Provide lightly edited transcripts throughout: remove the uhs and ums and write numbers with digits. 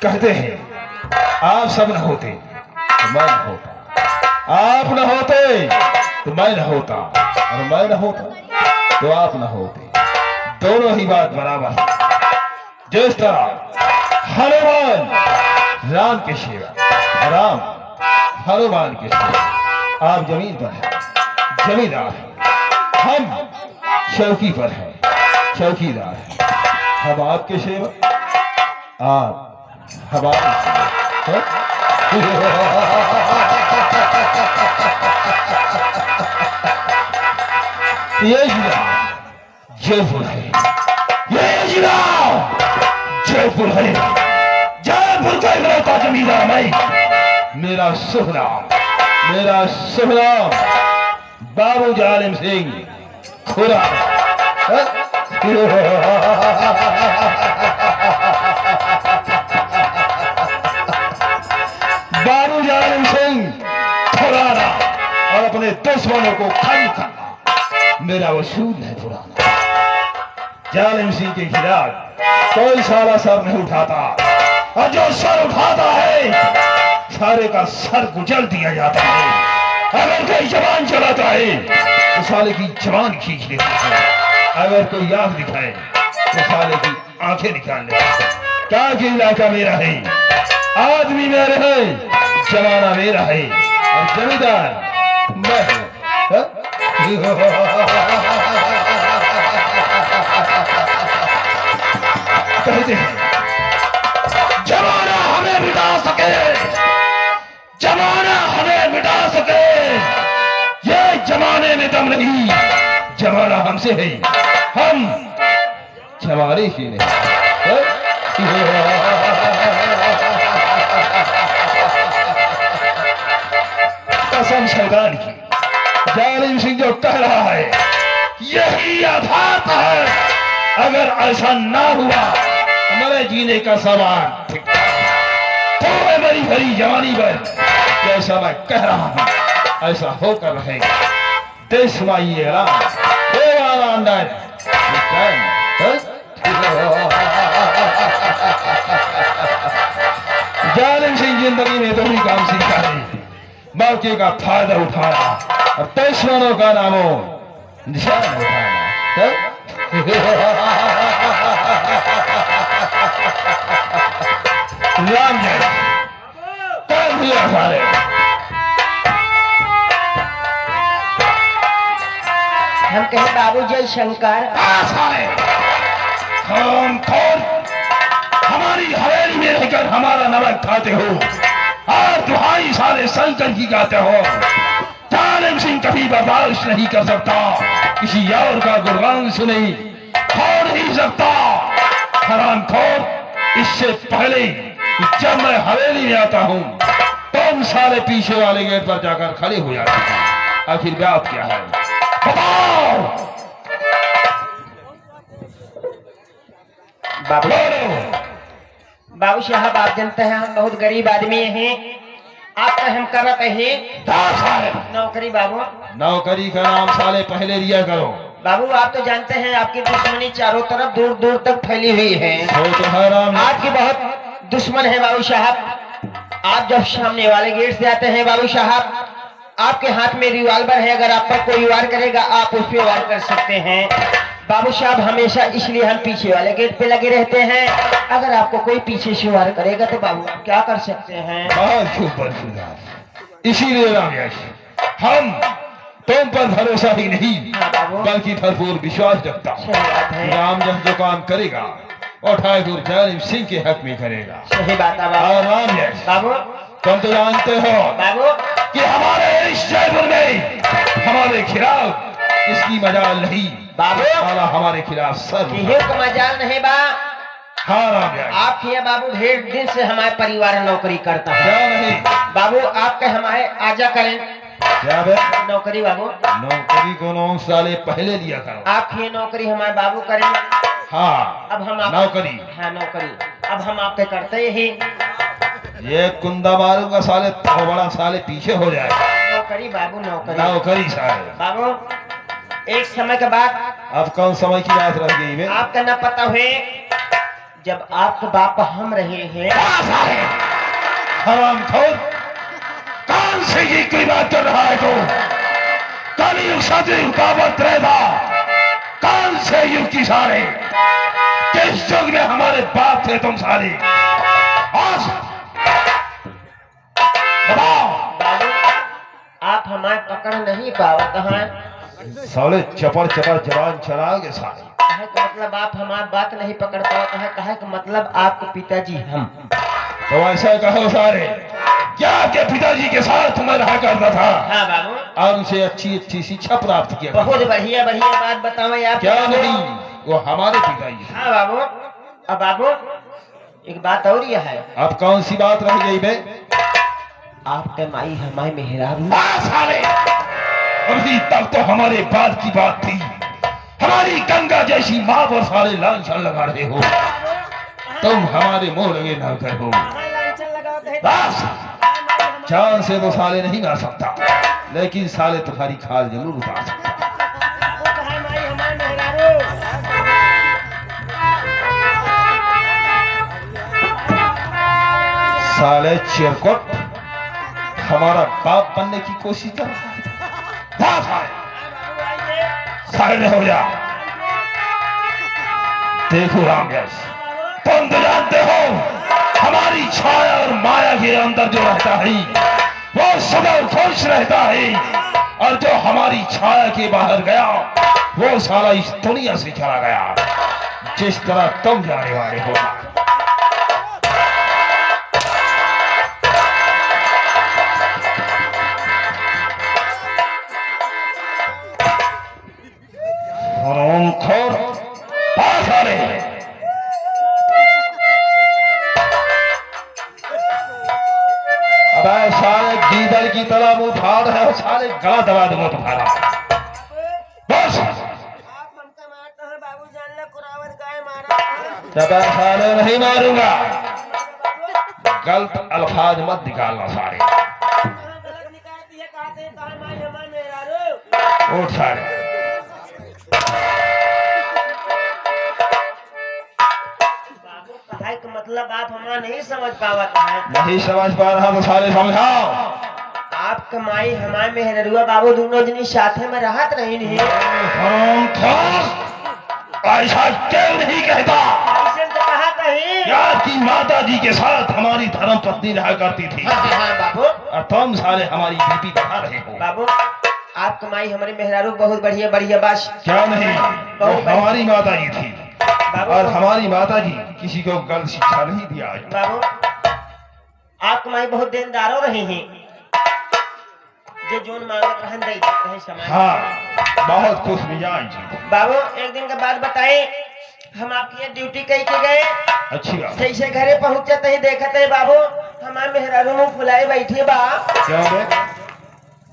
कहते हैं आप सब न होते तो मैं न होता, आप न होते तो मैं न होता, और मैं न होता तो आप न होते। दोनों ही बात बराबर है। जिस तरह हनुमान राम के सेवा, राम हनुमान के सेवा, आप जमीन पर है, जमींदार है, हम चौकी पर है, चौकीदार है। हम आपके सेवा, आप हमारे सेवा। ये जिला जयपुर है, ये जिला जयपुर है। जयपुर का इकलौता जमींदार मैं, मेरा शुभ नाम, मेरा शुभ नाम बाबू जालिम सिंह खुरा। बाबू जालिम सिंह खुराना, और अपने दुश्मनों को खत्म करना मेरा वसूल है पुराना। जालिम सिंह के खिलाफ कोई सारा सर नहीं उठाता, और जो सर उठाता है सारे का सर कुचल दिया जाता है। अगर कोई जवान चलाता है तो साले की जवान खींच लेता है, अगर कोई आंख दिखाए तो साले की आंखें निकाल लेता है। क्या कि इलाका मेरा है, आदमी मेरा है, जमाना मेरा है, और जमींदार मैं हूं। कहते हैं जमाना हमें मिटा सके, जमाना हमें मिटा सके, ये जमाने में दम नहीं, जमाना हमसे है, हम जमाने ही नहीं। कसम शैतान की, जालिम सिंह जो कह रहा है यही यथार्थ है। अगर ऐसा ना हुआ हमारे जीने का सवाल तो मेरी भरी जवानी पर जैसा मैं कह रहा हूं ऐसा होकर रहेगा। देश माई जालिम सिंह जिंदगी में दो ही काम सीखा है, मौके का फायदा उठाना और दुश्मनों का नामो निशान उठाना। राम जय कर दिया सारे। हम कहे बाबू जय शंकर। हम कौन हमारी हवेली में रहकर हमारा नमक खाते हो और दुहाई सारे शंकर की गाते हो। जालिम सिंह कभी बर्दाश्त नहीं कर सकता किसी और का गुणगान सुने, छोड़ नहीं सकता। हरामखोर, इससे पहले कि जब मैं हवेली में आता हूँ तुम सारे पीछे वाले गेट पर जाकर खड़े हो जाते हैं। आखिर बात क्या है बताओ। बाबू साहब आप जानते हैं हम बहुत गरीब आदमी हैं, आपका हम करते हैं नौकरी। बाबू नौकरी का नाम साले पहले लिया करो। बाबू आप तो जानते हैं आपकी दुश्मनी चारों तरफ दूर दूर तक फैली हुई है, आपकी बहुत दुश्मन है बाबू साहब। आप जब सामने वाले गेट से आते हैं बाबू साहब, आपके हाथ में रिवॉल्वर है, अगर आप पर कोई वार करेगा आप उस पर वार कर सकते हैं बाबू साहब। हमेशा इसलिए हम पीछे वाले गेट पे लगे रहते हैं, अगर आपको कोई पीछे से वार करेगा तो बाबू आप क्या कर सकते हैं। इसीलिए रामेश हम तुम पर भरोसा ही नहीं बल्कि भरपूर विश्वास रखता हूँ। राम जब जो काम करेगा और ठाकुर जालिम सिंह के हक में करेगा। सही बात है बाबू। तुम तो जानते हो बाबू कि हमारे इस जयपुर में हमारे खिलाफ इसकी मजाल नहीं बाबू, हमारे खिलाफ सर का मजाल नहीं बा। हाँ रामेश, आप ये बाबू ढेर दिन से हमारे परिवार नौकरी करता है। क्या नहीं बाबू आपके हमारे आजा करें क्या बे? नौकरी बाबू। नौकरी को 9 साल पहले दिया करो। आप ये नौकरी हमारे बाबू करें। हाँ अब हम आप नौकरी। हाँ नौकरी अब हम आपके करते ही। ये कुंदा मारूंगा साले तो बड़ा साले पीछे हो जाए। नौकरी बाबू नौकरी। नौकरी साले बाबू एक समय के बाद अब कौन समय की बात रह गई बे? आपका न पता हुए जब आपके बाप हम रहे हैं। हरामखोर, कान से ये कोई बात कर रहा है तो काली सदी रुकावट रहेगा। कान से युग की सारे किस युग में हमारे बाप थे तुम सारे? आज बताओ। बाबू आप हमारे पकड़ नहीं पावत हैं। साले चपर चपर जवान चलाओगे सारे। कहे का मतलब आप हमारी बात नहीं पकड़ पावत है। कहे का मतलब आपके पिताजी हम। तो ऐसा कहो सारे, क्या आपके पिताजी के साथ तुम्हें रहा करता था? हाँ बाबू। और उसे अच्छी अच्छी शिक्षा प्राप्त किया। बहुत बढ़िया बढ़िया बात बताओ आप। क्या नहीं, वो हमारे पिताजी। हाँ बाबू। अब बाबू एक बात और यह है। अब कौन सी बात रह गई बे? आपके माई हमारे मेहरारू। सारे अभी तक तो हमारे बात की बात थी। हमारी गंगा जैसी माँ पर सारे लांछन लगा रहे हो। तुम हमारे मुंह लगे ना करो। बस जान से तो साले नहीं गा सकता, लेकिन साले तुम्हारी खाल जरूर उतार सकता। साले चिरकुट हमारा बाप बनने की कोशिश कर रहा है। साले हो जा। देखो रामयश, तुम तो जानते हो हमारी छाया और माया के अंदर जो रहता है वो सदैव खुश रहता है, और जो हमारी छाया के बाहर गया वो साला इस दुनिया से चला गया, जिस तरह तुम जाने वाले हो। पास आ रहे हैं। अबे साले गीदड़ की तरह मुंह फाड़ है और साले गला दबा दूंगा तुम्हारा। बस जब साले नहीं मारूंगा, गलत अल्फाज मत निकालना सारे। उठ सारे। मतलब आप हमारा नहीं समझ पावत है। नहीं समझ पा रहा तो सारे समझाओ। आपका माई हमारे मेहरुआ बाबू दोनों जनी साथे में रहत नहीं। ऐसा क्यों नहीं कहता? ऐसे तो कहा कहीं यार की माता जी के साथ हमारी धर्म पत्नी रहा करती थी। हाँ बाबू। और तुम सारे हमारी बीबी बढ़ा रहे हो। बाबू आपका माई हमारे मेहरारू बहुत बढ़िया बढ़िया बात। क्या नहीं, वो हमारी माता जी थी और हमारी माता जी किसी को गलत शिक्षा नहीं दिया। बाबू आपका माई बहुत देनदारों रहे हैं, जो जोन मांगत रहन दे रहे समाज। हाँ बहुत खुश मिजाज जी। बाबू एक दिन के बाद बताए, हम आपकी ड्यूटी कही के गए। अच्छी बात। जैसे घरे पहुंचते ही देखते है बाबू हमारे मेहरारू मुंह फुलाए बैठी बा। क्या बे?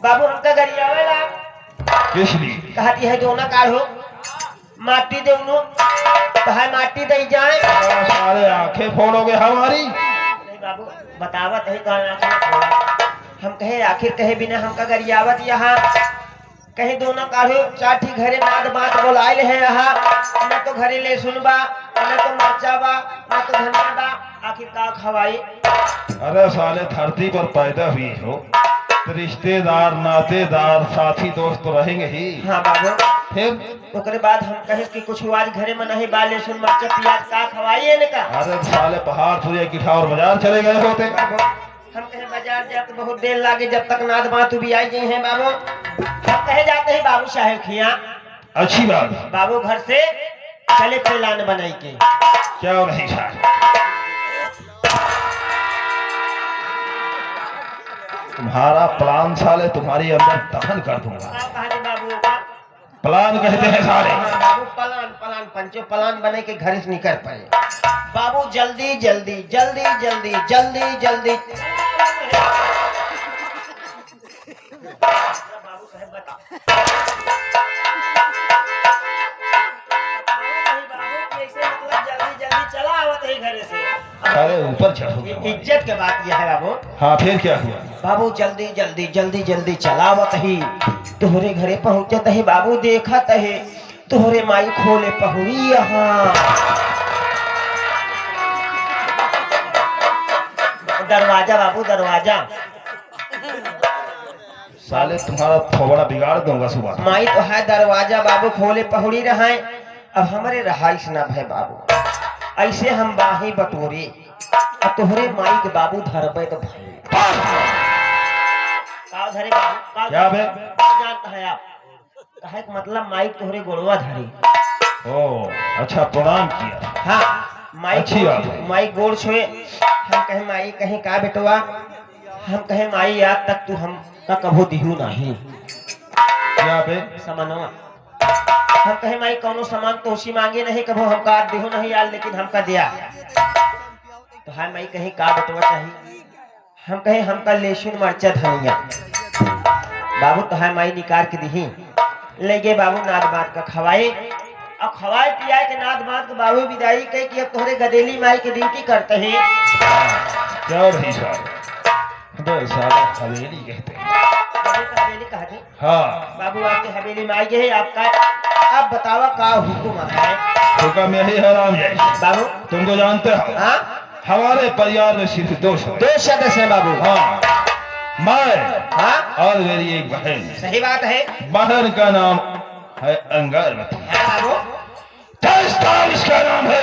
बाबू हमका गरियावेला। किस लिए? कहती है जो ना काढ़ो माटी दे उनो, कहा माटी दे जाए। सारे आंखें फोड़ोगे हमारी? नहीं बाबू बतावत है कहा। हम कहे आखिर कहे बिना हमका गरियावत यहाँ कहीं दोनों काढ़ो चाठी घरे नाद बात बोलाइल है यहाँ। न तो घरे ले सुनबा, न तो मचाबा, न तो धन्यबा, आखिर का खवाई। अरे साले धरती पर पैदा हुई हो तो रिश्तेदार नातेदार साथी दोस्त तो रहेंगे ही। हाँ बाबू। फिर ओकरे बाद हम कहे कि कुछ आज घरे में नहीं बाले सुन मर्चा प्याज का खवाइए न का। अरे साले पहाड़ तुझे किठा और बाजार चले गए होते। हम कहे बाजार जाते बहुत देर लागे जब तक नाद बात भी आई गई है बाबू। हम कहे जाते हैं बाबू साहेब खिया। अच्छी बात। बाबू घर से चले प्लान बनाई के। क्या नहीं साले, तुम्हारा प्लान साले तुम्हारे अंदर दफन कर दूंगा। बाबू प्लान कहते हैं साले। बाबू प्लान प्लान पंचो प्लान बने के घर से निकल पाए। बाबू जल्दी जल्दी जल्दी जल्दी जल्दी जल्दी। बाबू साहब बता जल्दी जल्दी चला आवत है घरे से। अरे ऊपर चढ़ो। इज्जत के बात यह है बाबू। हाँ फिर क्या हुआ? बाबू जल्दी जल्दी जल्दी जल्दी चलावत ही तोहरे घरे पहुंचत है बाबू। देखत है तोहरे माई खोले पहुड़ी यहाँ। दरवाजा बाबू दरवाजा। साले तुम्हारा थोबड़ा बिगाड़ दूंगा सुबह। माई तो है दरवाजा बाबू खोले पहुड़ी रहा अब हमारे रहाइश ना भय बाबू ऐसे हम बाही बटोरे अब तोहरे माई के बाबू धरबे तो भाई का धरे बाबू का क्या बे? जानता है आप कहे का मतलब माई तोहरे गोड़वा धरी। ओ अच्छा, प्रणाम किया। हाँ माई अच्छी बात है। माई गोड़ छुए हम कहे माई कहीं का बेटवा हम कहे माई आज तक तू हम का कभो दिहू नहीं क्या बे? सामानवा हम कहे माई कौनो सामान तो उसी मांगे नहीं कभो हम का दिहू नहीं यार लेकिन हमका दिया तो हाय माई कहीं का बेटवा चाहिए हम कहे हमका लहसुन मरचा धनिया बाबू तो हाय माई निकाल के दी ले गए बाबू नाद बात का खवाए अब खवाए पियाए के नाद बात के बाबू विदाई कहे कि अब तोहरे गदेली माई की ड्यूटी करते हैं। क्या भाई साहब? बे साला हवेली कहते हैं। हवेली कहते हैं? हाँ बाबू आपके हवेली में आई है आपका आप बतावा का हुक्म है? हुक्म यही है राम जय बाबू तुमको जानते हो हाँ हमारे परिवार में सिर्फ दो सदस्य है बाबू। हाँ मैं हाँ और मेरी एक बहन। सही बात है। बहन का नाम है अंगारवती। हाँ बाबू 10 साल उसका नाम है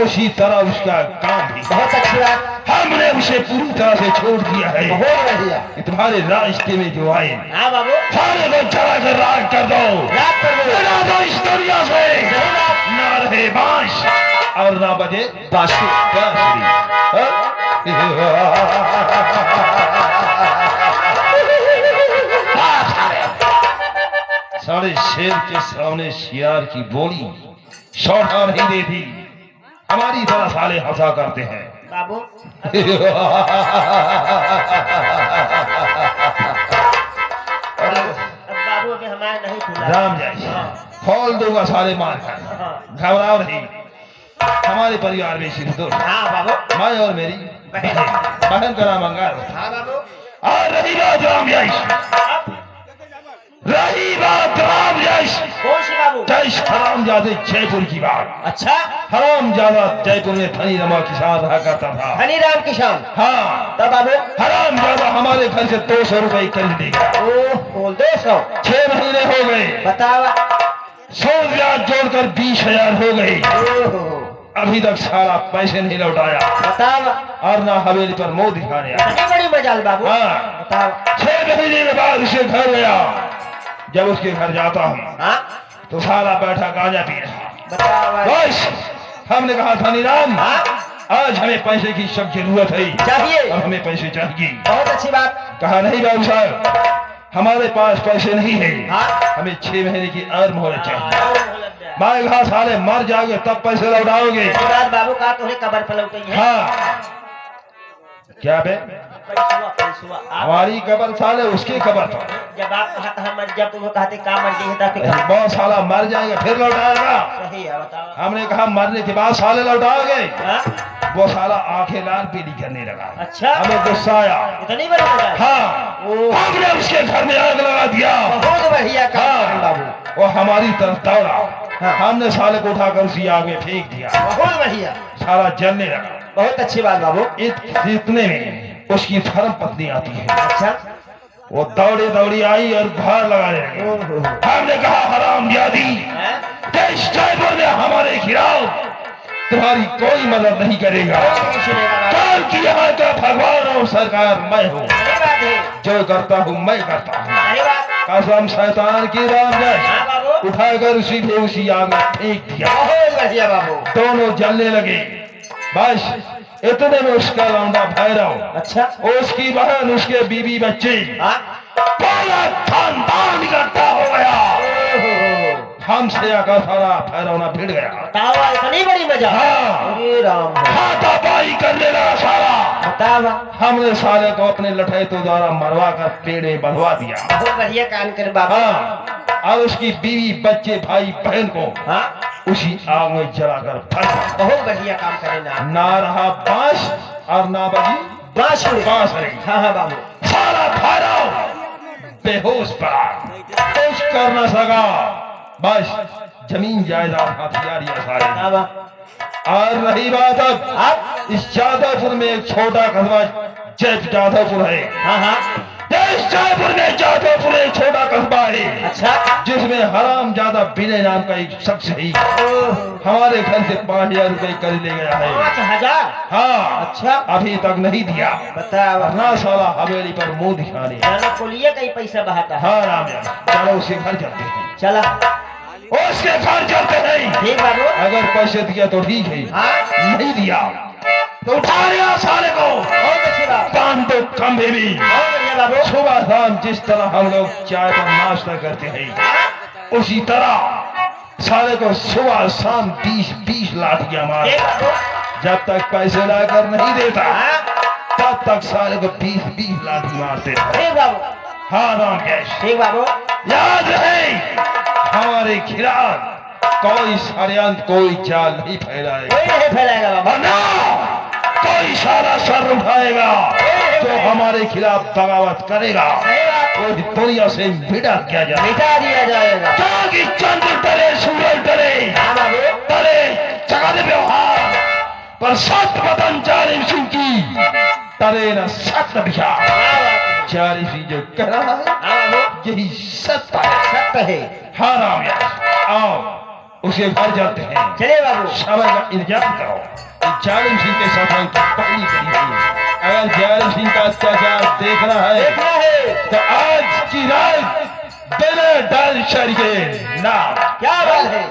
उसी तरह उसका काम भी। बहुत अच्छी बात। हमने उसे पूरी तरह से छोड़ दिया है। बहुत बढ़िया। तुम्हारे रास्ते में जो आए हाँ बाबू सारे को चला कर राग कर दो। राग कर दो। मिटा दो इस दुनिया से। ना रहे बांस और ना बजे बांसुरी। सारे शेर के सामने शियार की बोली सौटा नहीं देती। हमारी तरह साले हंसा करते हैं। बाबू अब बाबू अभी हमारे नहीं खुला। राम जय खोल दूंगा सारे मार कर। घबराओ नहीं हमारे परिवार में सिर्फ दो। हाँ बाबू मैं और मेरी बहन का नाम अंगार। हाँ बाबू और रही बात राम जय रही बात राम जय कौन सी बाबू? जय हराम जादे जयपुर की बात। अच्छा हराम ज्यादा जयपुर में धनी रमा के साथ रहा करता था। हनी राम किसान। हाँ तब बाबू हराम ज्यादा हमारे घर से 200 रुपए खरीद लेगा। ओह 200 6 महीने हो गए। बतावा 100 ब्याज जोड़कर 20,000 हो गई। ओह अभी तक सारा पैसे नहीं लौटाया बतावा और ना हवेली पर मुंह दिखाने आया। बड़ी बड़ी मजाल बाबू। हाँ बतावा 6 महीने के बाद उसे घर गया। जब उसके घर जाता हूँ हाँ तो सारा बैठा गांजा पी रहा। बतावा बस हमने कहा धनी राम हाँ आज हमें पैसे की सख्त जरूरत है चाहिए। और हमें पैसे चाहिए। बहुत अच्छी बात। कहा नहीं बाबू साहब हमारे पास पैसे नहीं है। हाँ हमें 6 महीने की अर्म होने चाहिए। मैं कहा साले मर जाओगे तब पैसे लौटाओगे। सही बात बाबू का तोहरे कबर पर लौटेंगे। हाँ क्या बे पैसुआ आप हमारी कबर साले उसकी कबर था। जब आप कहा था मर जब तुम कहते का मर गई है तब फिर कहा। बहुत साला मर जाएगा फिर लौटाएगा। सही है बताओ। हमने कहा मरने के बाद साले लौटाओगे। हाँ वो साला आंखें लाल पीली करने लगा। अच्छा हमें गुस्सा आया। इतनी बड़ी मजाल। हाँ ओह हमने उसके घर में आग लगा दिया। बहुत बढ़िया काम हाँ बाबू। वो हमारी तरफ दौड़ा। हाँ। हमने साले को उठाकर उसी आग में फेंक दिया। बहुत बढ़िया सारा जलने लगा। बहुत अच्छी बात बाबू। इतने में उसकी धर्म पत्नी आती है। अच्छा वो दौड़ी दौड़ी आई और भार लगाने लगी। ओहो हमने कहा हराम जादी देश जयपुर में हमारे खिलाफ तुम्हारी कोई मदद नहीं करेगा। काल की यहाँ का भगवान और सरकार मैं हूँ। सही बात है। जो करता हूँ मैं करता हूँ। सही बात। कसम शैतान की राम जय हाँ बाबू उठाकर सीधे उसी आग में फेंक दिया। बहुत बढ़िया बाबू। दोनों जलने लगे। बस इतने में उसका लौंडा भैरव अच्छा उसकी बहन उसके बीबी बच्चे हाँ पूरा खानदान इकट्ठा हो गया। ओहो हमसे आकर सारा भैरवना भिड़ गया। बतावा इतनी बड़ी मजा। हाँ। अरे राम हाथापाई करने लगा सारा। बतावा हमने साले को अपने लठैतों द्वारा मरवा कर पेड़ में बंधवा दिया। बहुत बढ़िया काम कर बाबू। हाँ और उसकी बीवी बच्चे भाई बहन को हाँ उसी आग में जलाकर भर दिया। बहुत बढ़िया काम करे ना। ना रहा बांस और ना बजी बांसुरी। हाँ हाँ बाबू। सारा भैरव बेहोश पड़ा कुछ कर न सका। बस जमीन जायदाद हथियार या सारे। क्या बात? और रही बात अब इस जादवपुर में एक छोटा कस्बा जैत जादवपुर है। हाँ हाँ। इस जयपुर में जादवपुर एक छोटा कस्बा है अच्छा। जिसमें हराम ज्यादा विनय नाम का एक शख्स है। हमारे घर से 5,000 रुपए कर ले गया है। 5,000? हाँ। अच्छा। अभी तक नहीं दिया। बताओ। वरना साला हवेली पर मुंह दिखाने। जानो खोलिए कहीं पैसा बहाता है। हाँ राम यार, चलो उसके घर चलते हैं। चला। उसके घर चलते हैं। ठीक बाबू। अगर पैसे दिया तो ठीक है, हाँ। नहीं दिया तो उठा लिया साले को, बहुत अच्छी बात। बांध दो खंभे भी। बहुत बढ़िया बाबू। सुबह शाम जिस तरह हम लोग चाय पर नाश्ता करते हैं उसी तरह साले को सुबह शाम 20-20 लाठियां मार। ठीक बाबू। जब तक पैसे लाकर नहीं देता हाँ। तब तक साले को 20-20 लाठी मारते। ठीक बाबू। हाँ राम कैश, ठीक बाबू। याद रहे हमारे खिलाफ कोई षड्यंत्र कोई जाल नहीं फैलाएगा। कोई नहीं फैलाएगा बाबू। और ना कोई सारा सर उठाएगा जो हमारे खिलाफ बगावत करेगा सही बात। वो दुनिया से मिटा किया जाए। मिटा दिया जाएगा। ताकि चंद्र डरे सूरज डरे हाँ बाबू। डरे जगत व्यवहार पर सत्य वतन जालिम सिंह की डरे न सत्य विचार। हाँ बाबू। जालिम सिंह जो कह रहा है हाँ बाबू। यही सत्य है। सत्य है। हाँ राम यार, आओ उसके घर जाते हैं। चलिए बाबू। समय का इंतजाम करो। जालिम सिंह के साथ हम पहली करी है। अगर जालिम सिंह का अत्याचार देखना है देखना है। तो आज की रात बिना डर शर के नाम क्या बात है?